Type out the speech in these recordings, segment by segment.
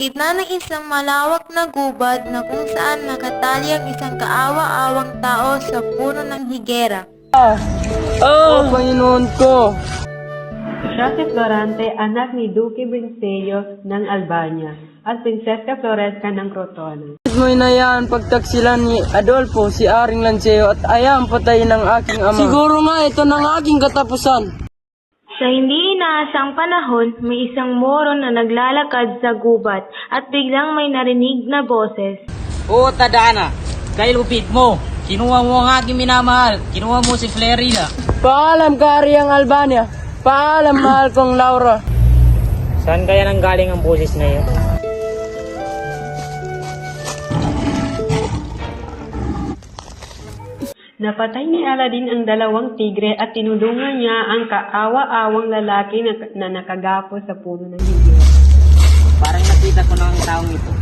gitna ng isang malawak na gubad na kung saan nakatali ang isang kaawa-awang tao sa puno ng higera. Panginoon ko! Siya si Florante, anak ni Duque Brincello ng Albania at Prinsesa Floresca ng Crotona. Bakit mo inayaan pagtaksilan ni Adolfo si Aring Lanceo at ayaang patayin ng aking ama? Siguro nga ito ng aking katapusan. Sa hindi inaasang panahon, may isang Moro na naglalakad sa gubat at biglang may narinig na boses. Oo, Tadhana. Kay lupit mo. Kinuha mo ang aking minamahal. Kinuha mo si Flerida. Paalam ka, Ariang Albania. Paalam, mahal kong Laura. Saan kaya nang galing ang boses na iyo? Napatay ni Aladdin ang dalawang tigre at tinulungan niya ang kaawa-awang lalaki na nakagapo sa puno ng higera. Parang nakita ko na ang taong ito.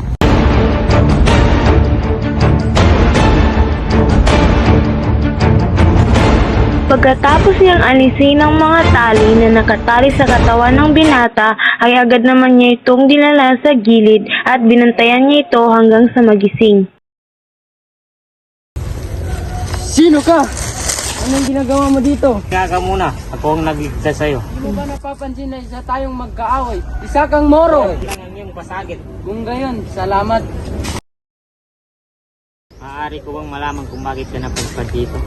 Pagkatapos niyang alisin ang mga tali na nakatali sa katawan ng binata, ay agad naman niya itong dinala sa gilid at binantayan niya ito hanggang sa magising. Sino ka? Anong ginagawa mo dito? Kaya ka muna. Ako ang nagligtas sa'yo. Hindi mo ba napapansin na isa tayong magkaaway? Isa kang Moro! Lang ang iyong pasagit. Kung gayon, salamat. Maaari ko bang malaman kung bakit ka napadpad dito?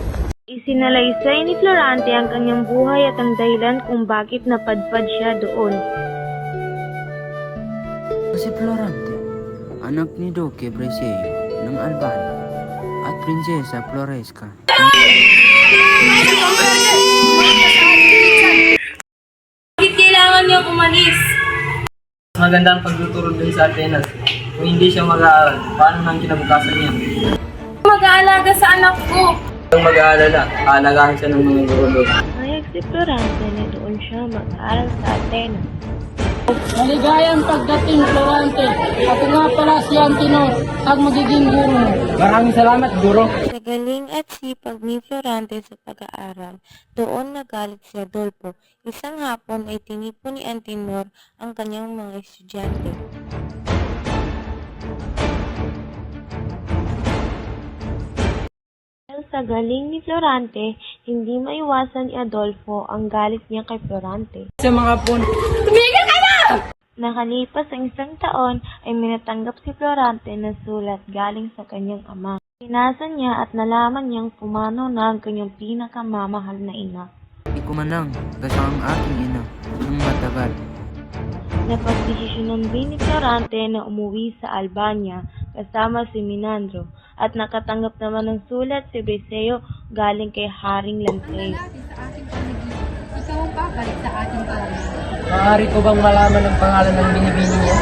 Isinalaysay ni Florante ang kanyang buhay at ang dahilan kung bakit napadpad siya doon. Si Florante, anak ni Duque Brincello ng Albania at Prinsesa Floresca. Bakit kailangan niyo umalis? Maganda ang pagtuturo din sa Atenas. Kung hindi siya mag-aaral, paano nang kinabukasan niya? Mag-aalaga sa anak ko! Huwag mag-aalala, aalagaan siya ng mga guro. Ayag si Florante na doon siya mag-aral sa Atenas. Maligayang pagdating, Florante. Ako nga pala si Antinor, ang magiging guro mo. Maraming salamat, guro. Sa galing at sipag ni Florante sa pag-aaral, doon nagalit si Adolfo. Isang hapon ay tinipon ni Antinor ang kanyang mga estudyante. Dahil sa galing ni Florante, hindi maiwasan ni Adolfo ang galit niya kay Florante. Sa mga pun... Nakalipas ang isang taon ay minatanggap si Florante na sulat galing sa kanyang ama. Pinasa niya at nalaman niyang pumanaw na ang kanyang pinakamamahal na ina. Ikumanang kasama ang aking ina ng matagal. Napagdesisyonan din ni Florante na umuwi sa Albania kasama si Minandro at nakatanggap naman ng sulat si Briseo galing kay Haring Lanceo. Ikaw ang babalik sa ating bahay. Maaari ko bang malaman ang pangalan ng binibini niya?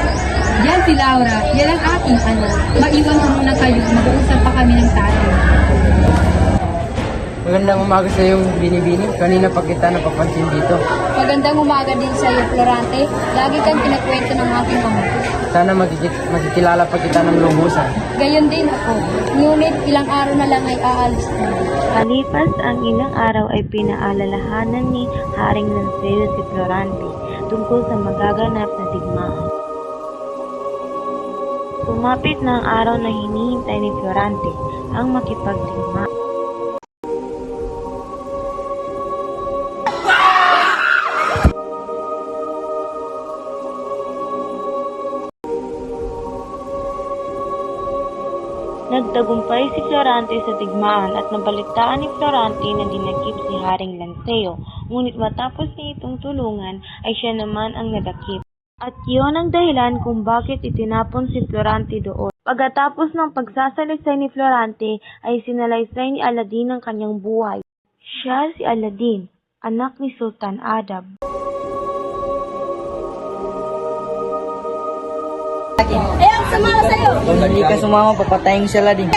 Yan si Laura. Yan ang aking anak. Maiwan ko muna kayo. Mag-uusap pa kami ng tatay. Magandang umaga sa iyong binibini. Kanina pa kita napapansin dito. Magandang umaga din sa iyo, Florante. Lagi kang pinakwento ng aking ama. Sana magkikilala pa kita ng lubusan. Gayon din ako. Ngunit ilang araw na lang ay aalis na. Kalipas ang ilang araw ay pinaalalahanan ni Haring Lanceo si Florante tungkol sa magaganap na digmaan. Sumapit na ang araw na hinihintay ni Florante ang makipagdigma. Nagtagumpay si Florante sa digmaan at nabalitaan ni Florante na dinakip si Haring Lanceo, ngunit matapos niya itong tulungan ay siya naman ang nadakip. At iyon ang dahilan kung bakit itinapon si Florante doon. Pagkatapos ng pagsasalaysay ni Florante ay sinalaysay ni Aladdin ang kanyang buhay. Siya si Aladdin, anak ni Sultan Adab. Kung hindi ka sumama, papatayin siya Aladdin.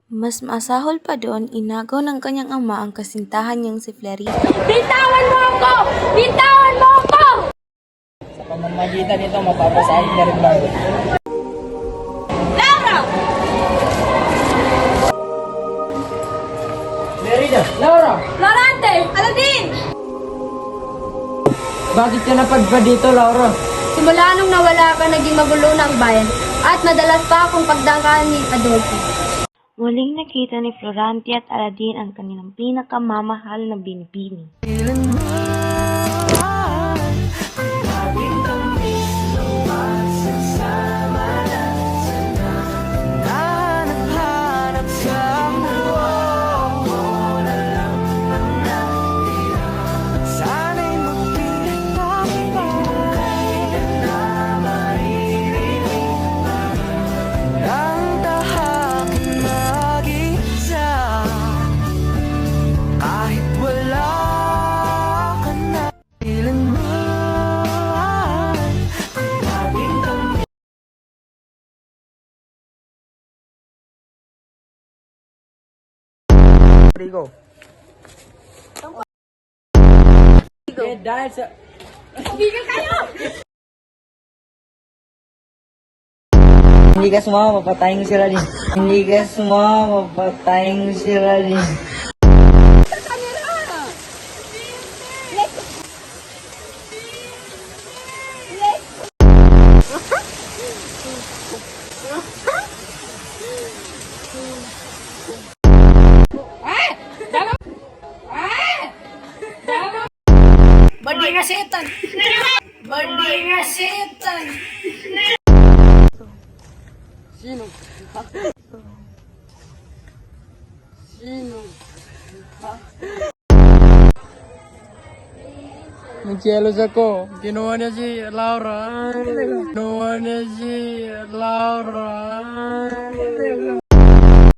Mas maasahol pa doon, inagaw ng kanyang ama ang kasintahan niyang si Flerida. Bitawan mo ako! Bitawan mo ako! Sa pamamagitan nito, mapapasahin na rin bago. Laura! Flerida! Laura! Florante! Aladdin! Bakit ka napadpad dito, Laura? Si Simula nung nawala ka, naging magulo na ang bayan at madalas pa akong pagdangkaan ni Adolfo. Muling nakita ni Florante at Aladdin ang kanilang pinakamamahal na binibini. Dahil sa... Hindi ka sumama, papatayin ko sila din. Hindi ka sumama, papatayin ko sila din. Badi nga setan! Badi nga setan! Sino? Sino? Nagselos ako. Kinuha niya si Laura. Kinuha niya si Laura.